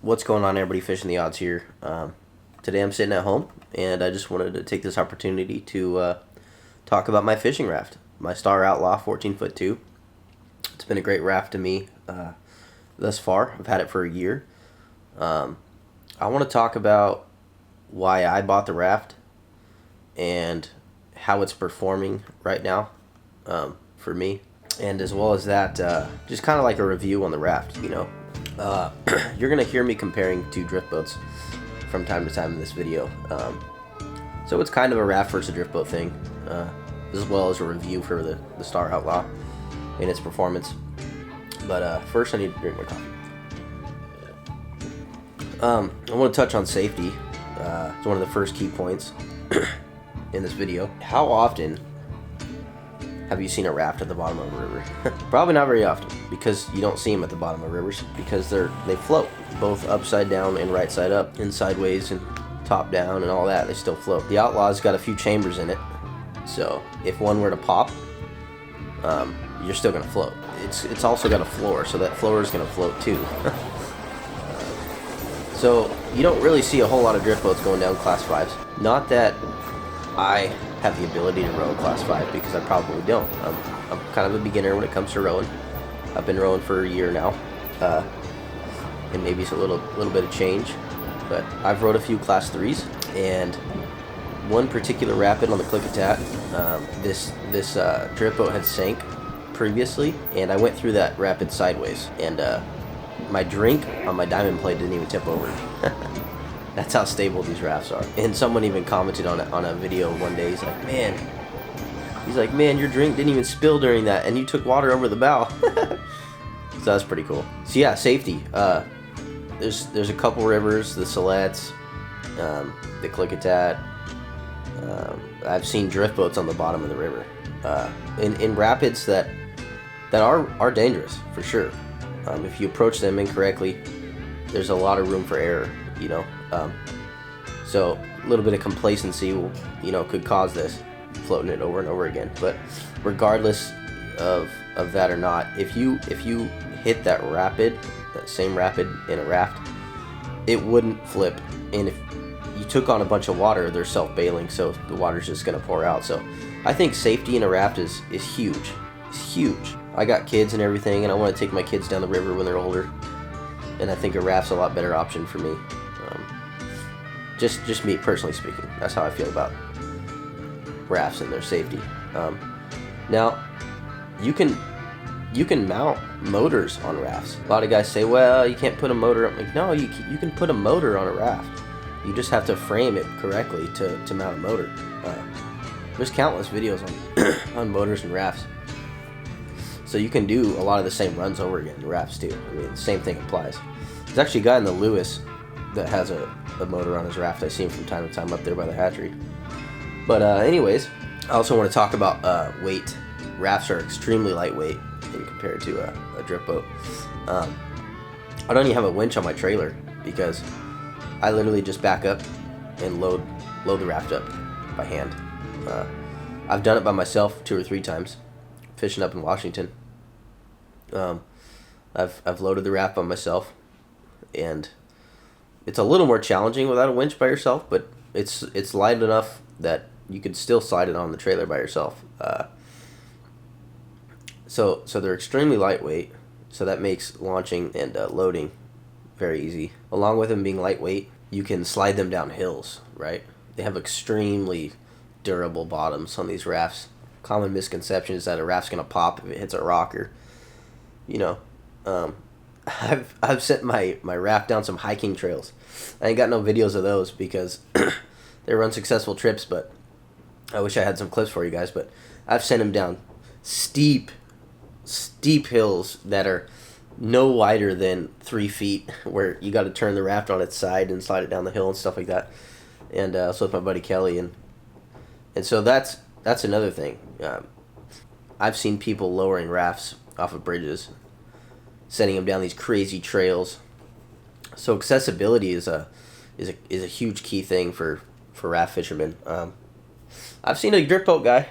What's going on, everybody? Fishing the Odds here. Today I'm sitting at home, and I just wanted to take this opportunity to talk about my fishing raft, my Star Outlaw 14-foot 2. It's been a great raft to me thus far. I've had it for a year. I want to talk about why I bought the raft and how it's performing right now for me, and as well as that, just kind of like a review on the raft, you know. You're gonna hear me comparing two drift boats from time to time in this video, so it's kind of a raft versus drift boat thing, as well as a review for the Star Outlaw and its performance. But first I need to drink my coffee. I want to touch on safety. It's one of the first key points in this video. How often have you seen a raft at the bottom of a river? Probably not very often, because you don't see them at the bottom of rivers, because they float, both upside down and right side up, and sideways and top down and all that. They still float. The Outlaw's got a few chambers in it, so if one were to pop, you're still gonna float. It's also got a floor, so that floor is gonna float too. So you don't really see a whole lot of drift boats going down class 5s. Not that I have the ability to row class 5, because I probably don't. I'm kind of a beginner when it comes to rowing. I've been rowing for a year now, and maybe it's a little bit of change, but I've rowed a few class 3s, and one particular rapid on the Klickitat, this drift boat had sank previously, and I went through that rapid sideways, and my drink on my diamond plate didn't even tip over. That's how stable these rafts are. And someone even commented on a video one day. He's like, man, your drink didn't even spill during that, and you took water over the bow. So that's pretty cool. So yeah, safety. There's a couple rivers, the Silettes, the Klickitat. I've seen drift boats on the bottom of the river, in rapids that are dangerous for sure. If you approach them incorrectly, there's a lot of room for error, you know. So a little bit of complacency could cause this, floating it over and over again. But regardless of that or not, if you hit that same rapid in a raft, it wouldn't flip. And if you took on a bunch of water, they're self-bailing, so the water's just gonna pour out. So I think safety in a raft is huge. It's huge. I got kids and everything, and I want to take my kids down the river when they're older, and I think a raft's a lot better option for me. Just me personally speaking, that's how I feel about rafts and their safety. Now, you can mount motors on rafts. A lot of guys say, well, you can't put a motor up. Like, no, you can put a motor on a raft. You just have to frame it correctly to mount a motor. There's countless videos on motors and rafts. So you can do a lot of the same runs over again in rafts too. I mean, the same thing applies. There's actually a guy in the Lewis that has a motor on his raft. I see him from time to time up there by the hatchery. But anyways, I also want to talk about weight. Rafts are extremely lightweight when compared to a drift boat. I don't even have a winch on my trailer, because I literally just back up and load the raft up by hand. I've done it by myself 2 or 3 times, fishing up in Washington. I've loaded the raft by myself, and it's a little more challenging without a winch by yourself, but it's light enough that you could still slide it on the trailer by yourself. So they're extremely lightweight, so that makes launching and loading very easy. Along with them being lightweight, you can slide them down hills, right? They have extremely durable bottoms on these rafts. Common misconception is that a raft's gonna pop if it hits a rock, or, you know. I've sent my raft down some hiking trails. I ain't got no videos of those because they were unsuccessful trips, but I wish I had some clips for you guys. But I've sent them down steep hills that are no wider than 3 feet, where you got to turn the raft on its side and slide it down the hill and stuff like that. And so with my buddy Kelly, and so that's another thing. I've seen people lowering rafts off of bridges, sending them down these crazy trails. So accessibility is a huge key thing for raft fishermen. I've seen a drift boat guy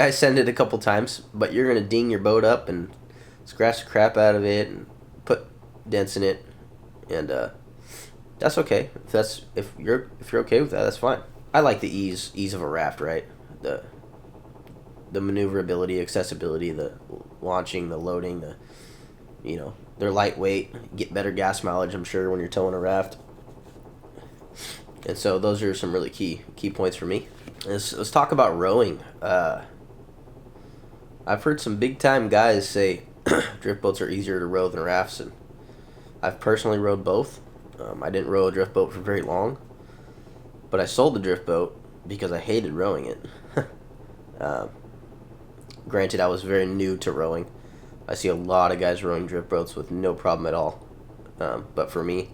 send it a couple times, but you're gonna ding your boat up and scratch the crap out of it and put dents in it. and that's okay. If you're okay with that, that's fine. I like the ease of a raft, right? The maneuverability, accessibility, the launching, the loading, they're lightweight, get better gas mileage, I'm sure, when you're towing a raft. And so those are some really key points for me. Let's talk about rowing. I've heard some big time guys say drift boats are easier to row than rafts, and I've personally rowed both. I didn't row a drift boat for very long, but I sold the drift boat because I hated rowing it. Granted, I was very new to rowing. I see a lot of guys rowing drift boats with no problem at all. But for me,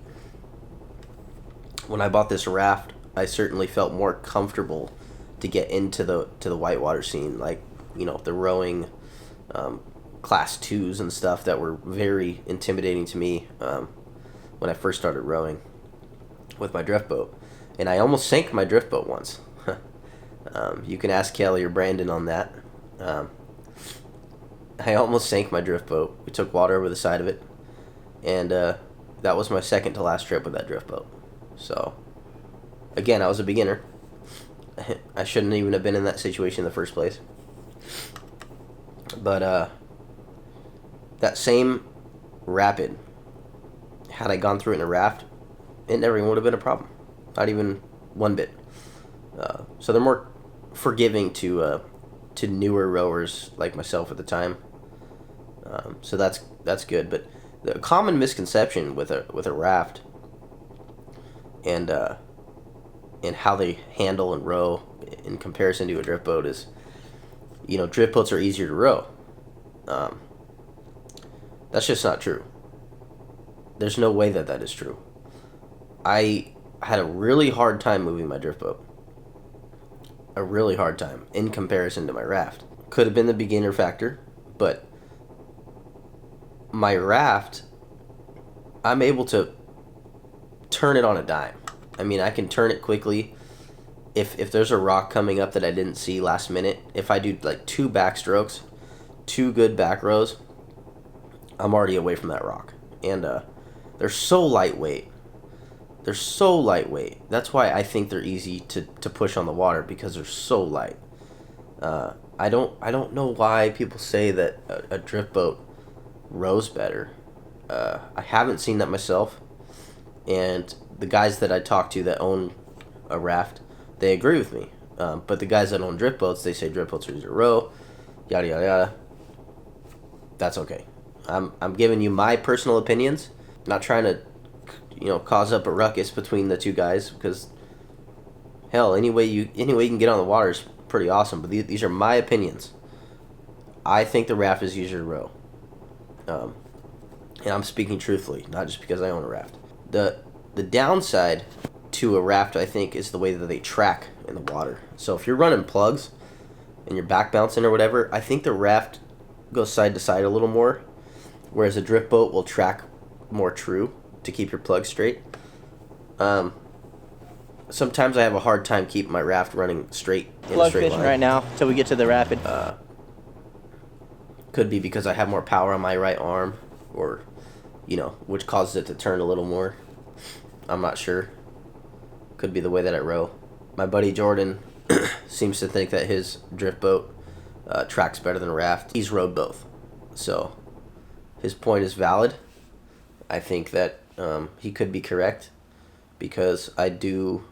when I bought this raft, I certainly felt more comfortable to get into the whitewater scene, like the rowing class 2s and stuff that were very intimidating to me when I first started rowing with my drift boat. And I almost sank my drift boat once. You can ask Kelly or Brandon on that. I almost sank my drift boat. We took water over the side of it, and that was my second to last trip with that drift boat. So, again, I was a beginner. I shouldn't even have been in that situation in the first place. But that same rapid, had I gone through it in a raft, it never even would have been a problem. Not even one bit. So they're more forgiving to newer rowers like myself at the time. So that's good. But the common misconception with a raft and how they handle and row in comparison to a drift boat is, drift boats are easier to row. That's just not true. There's no way that is true. I had a really hard time moving my drift boat. A really hard time in comparison to my raft. Could have been the beginner factor, but my raft, I'm able to turn it on a dime. I mean, I can turn it quickly. If there's a rock coming up that I didn't see last minute, if I do like 2 backstrokes, 2 good back rows, I'm already away from that rock. And they're so lightweight. They're so lightweight. That's why I think they're easy to push on the water, because they're so light. I don't know why people say that a drift boat rows better. I haven't seen that myself, and the guys that I talk to that own a raft, they agree with me. But the guys that own drift boats, they say drift boats are easy to row, yada yada yada. That's okay. I'm giving you my personal opinions. Not trying to cause up a ruckus between the two guys, because hell, any way you can get on the water is pretty awesome. But these are my opinions. I think the raft is easier to row, and I'm speaking truthfully, not just because I own a raft. The downside to a raft, I think, is the way that they track in the water. So if you're running plugs and you're back bouncing or whatever, I think the raft goes side to side a little more, whereas a drift boat will track more true to keep your plug straight. Sometimes I have a hard time keeping my raft running straight in a straight line. Plug fishing right now till we get to the rapid. Could be because I have more power on my right arm, or which causes it to turn a little more. I'm not sure. Could be the way that I row. My buddy Jordan seems to think that his drift boat tracks better than a raft. He's rowed both, so his point is valid. I think that he could be correct, because I do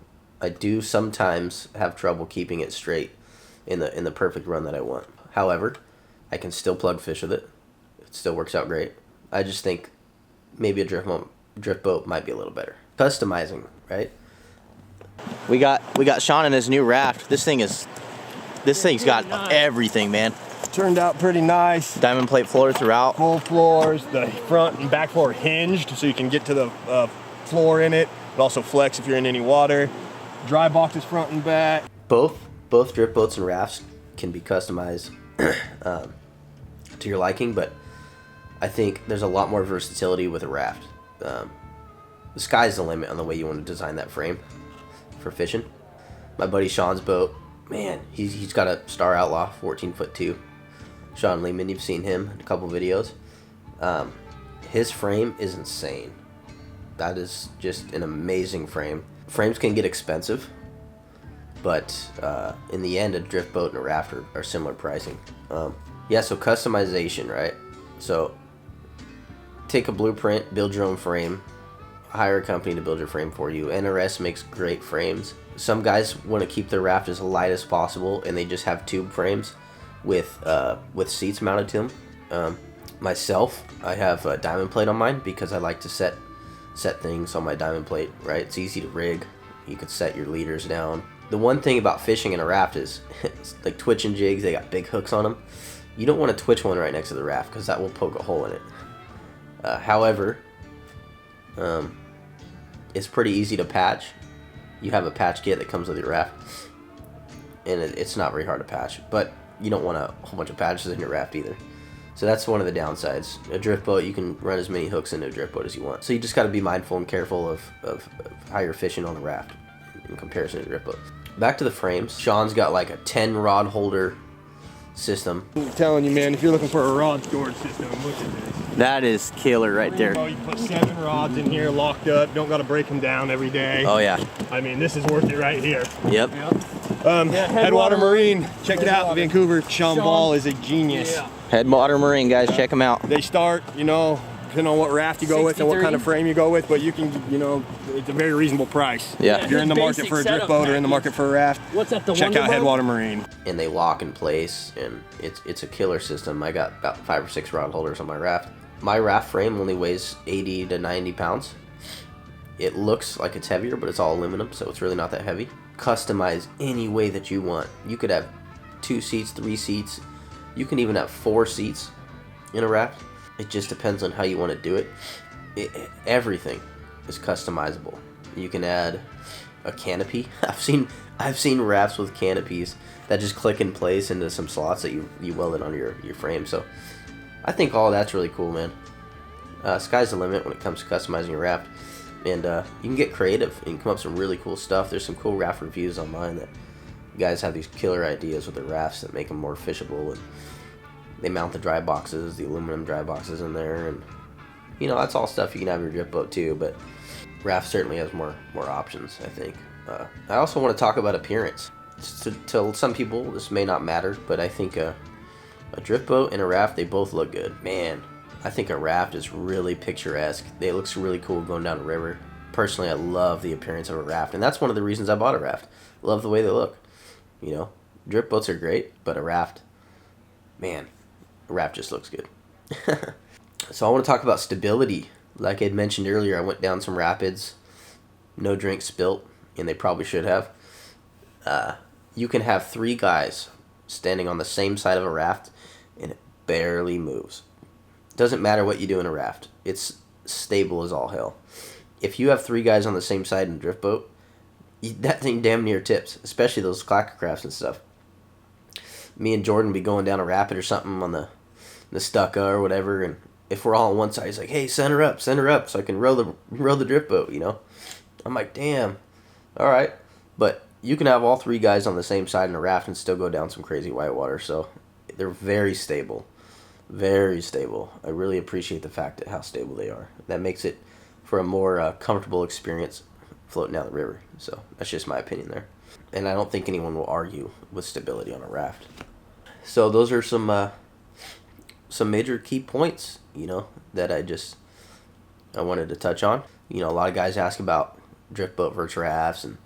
sometimes have trouble keeping it straight in the perfect run that I want. However, I can still plug fish with it. It still works out great. I just think maybe a drift boat might be a little better. Customizing, right? We got Sean in his new raft. This thing's got everything, man. Turned out pretty nice. Diamond plate floor throughout. Full floors. The front and back floor hinged, so you can get to the floor in it. It also flex if you're in any water. Dry boxes front and back. Both drift boats and rafts can be customized to your liking, but I think there's a lot more versatility with a raft. The sky's the limit on the way you want to design that frame for fishing. My buddy Sean's boat, man, he's got a Star Outlaw 14'2". Sean Lehman, you've seen him in a couple videos. His frame is insane. That is just an amazing frame. Frames can get expensive, but in the end, a drift boat and a raft are similar pricing. Yeah, so customization, right? So take a blueprint, build your own frame, hire a company to build your frame for you. NRS makes great frames. Some guys want to keep their raft as light as possible, and they just have tube frames with seats mounted to them. Myself, I have a diamond plate on mine because I like to set things on my diamond plate, right? It's easy to rig. You could set your leaders down. The one thing about fishing in a raft is it's like twitching jigs. They got big hooks on them. You don't want to twitch one right next to the raft because that will poke a hole in it. However, it's pretty easy to patch. You have a patch kit that comes with your raft, and it's not very hard to patch, but you don't want a whole bunch of patches in your raft either. So that's one of the downsides. A drift boat, you can run as many hooks into a drift boat as you want. So you just got to be mindful and careful of how you're fishing on a raft in comparison to a drift boat. Back to the frames. Sean's got like a 10 rod holder system. I'm telling you, man, if you're looking for a rod storage system, look at this. That is killer right there. You put 7 rods in here locked up. Don't got to break them down every day. Oh yeah. I mean, this is worth it right here. Yep. Headwater Marine, check it out, Vancouver. Sean Ball is a genius. Yeah. Headwater Marine, guys, check them out. They start, you know, depending on what raft you go with and what kind of frame you go with, but you can, you know, it's a very reasonable price. Yeah. If you're in the market for a drift boat or in the market for a raft, what's that, the check out Headwater Marine. And they lock in place, and it's a killer system. I got about 5 or 6 rod holders on my raft. My raft frame only weighs 80 to 90 pounds. It looks like it's heavier, but it's all aluminum, so it's really not that heavy. Customize any way that you want. You could have 2 seats, 3 seats. You can even have 4 seats in a raft. It just depends on how you want to do it. Everything is customizable. You can add a canopy. I've seen rafts with canopies that just click in place into some slots that you welded on your frame. So I think all that's really cool, man. Sky's the limit when it comes to customizing your raft. And you can get creative and come up with some really cool stuff. There's some cool raft reviews online that guys have these killer ideas with their rafts that make them more fishable, and they mount the dry boxes, the aluminum dry boxes in there, and you know, that's all stuff you can have in your drift boat too, but raft certainly has more options, I think. I also want to talk about appearance. To some people this may not matter, but I think a drift boat and a raft, they both look good. Man, I think a raft is really picturesque. It looks really cool going down a river. Personally, I love the appearance of a raft, and that's one of the reasons I bought a raft. Love the way they look. You know, drift boats are great, but a raft, man, a raft just looks good. So I want to talk about stability. Like I had mentioned earlier, I went down some rapids, no drink spilt, and they probably should have. You can have 3 guys standing on the same side of a raft, and it barely moves. Doesn't matter what you do in a raft. It's stable as all hell. If you have 3 guys on the same side in a drift boat, that thing damn near tips, especially those clacker crafts and stuff. Me and Jordan be going down a rapid or something on the Stucca or whatever, and if we're all on one side, he's like, "Hey, center up, so I can row the drift boat," you know? I'm like, "Damn, all right." But you can have all 3 guys on the same side in a raft and still go down some crazy whitewater, so they're very stable. Very stable. I really appreciate the fact that how stable they are. That makes it for a more comfortable experience floating down the river. So that's just my opinion there. And I don't think anyone will argue with stability on a raft. So those are some major key points, you know, that I wanted to touch on. You know, a lot of guys ask about drift boat versus rafts and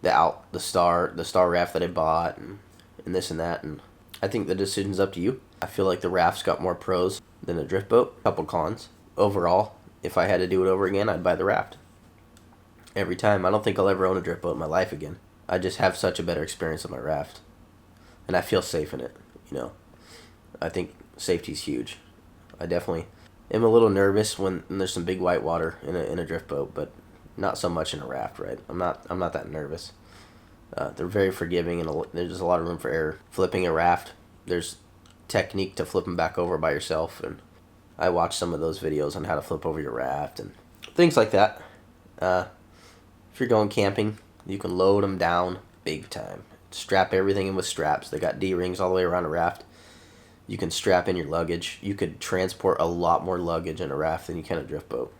the star raft that I bought and this and that, and I think the decision's up to you. I feel like the raft's got more pros than a drift boat. Couple cons. Overall, if I had to do it over again, I'd buy the raft. Every time. I don't think I'll ever own a drift boat in my life again. I just have such a better experience on my raft. And I feel safe in it, you know. I think safety's huge. I definitely am a little nervous when there's some big white water in a drift boat, but not so much in a raft, right? I'm not that nervous. They're very forgiving, and there's a lot of room for error. Flipping a raft, there's technique to flip them back over by yourself, and I watched some of those videos on how to flip over your raft and things like that. If you're going camping, you can load them down big time. Strap everything in with straps. They got D-rings all the way around a raft. You can strap in your luggage. You could transport a lot more luggage in a raft than you can a drift boat.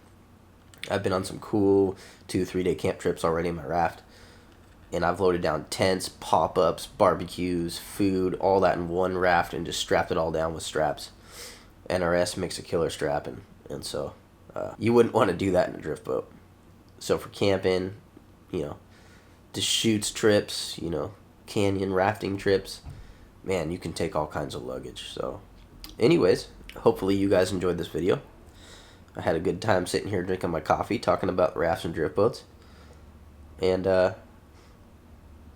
I've been on some cool 2-3 day camp trips already in my raft, and I've loaded down tents, pop-ups, barbecues, food, all that in one raft, and just strapped it all down with straps. NRS makes a killer strap, and so you wouldn't want to do that in a drift boat. So for camping, you know, Deschutes trips, you know, canyon rafting trips, man, you can take all kinds of luggage. So anyways, hopefully you guys enjoyed this video. I had a good time sitting here drinking my coffee, talking about rafts and drift boats. And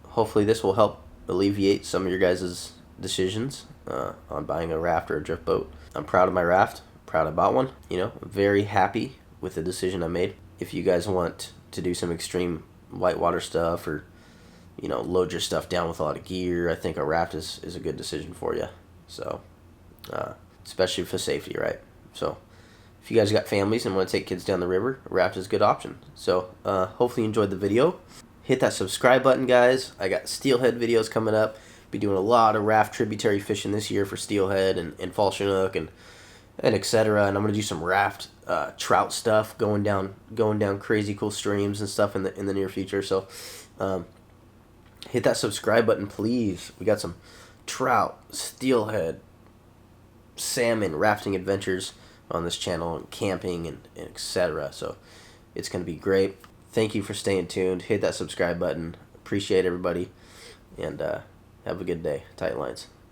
hopefully this will help alleviate some of your guys' decisions on buying a raft or a drift boat. I'm proud of my raft, proud I bought one. You know, very happy with the decision I made. If you guys want to do some extreme whitewater stuff, or, you know, load your stuff down with a lot of gear, I think a raft is a good decision for you. So, especially for safety, right? So, if you guys got families and want to take kids down the river, a raft is a good option. So, hopefully you enjoyed the video. Hit that subscribe button, guys. I got steelhead videos coming up. Be doing a lot of raft tributary fishing this year for steelhead and fall chinook and etc. And I'm gonna do some raft trout stuff, going down crazy cool streams and stuff in the near future. So hit that subscribe button, please. We got some trout, steelhead, salmon rafting adventures on this channel, and camping and etc. So it's gonna be great. Thank you for staying tuned. Hit that subscribe button. Appreciate everybody, and have a good day. Tight lines.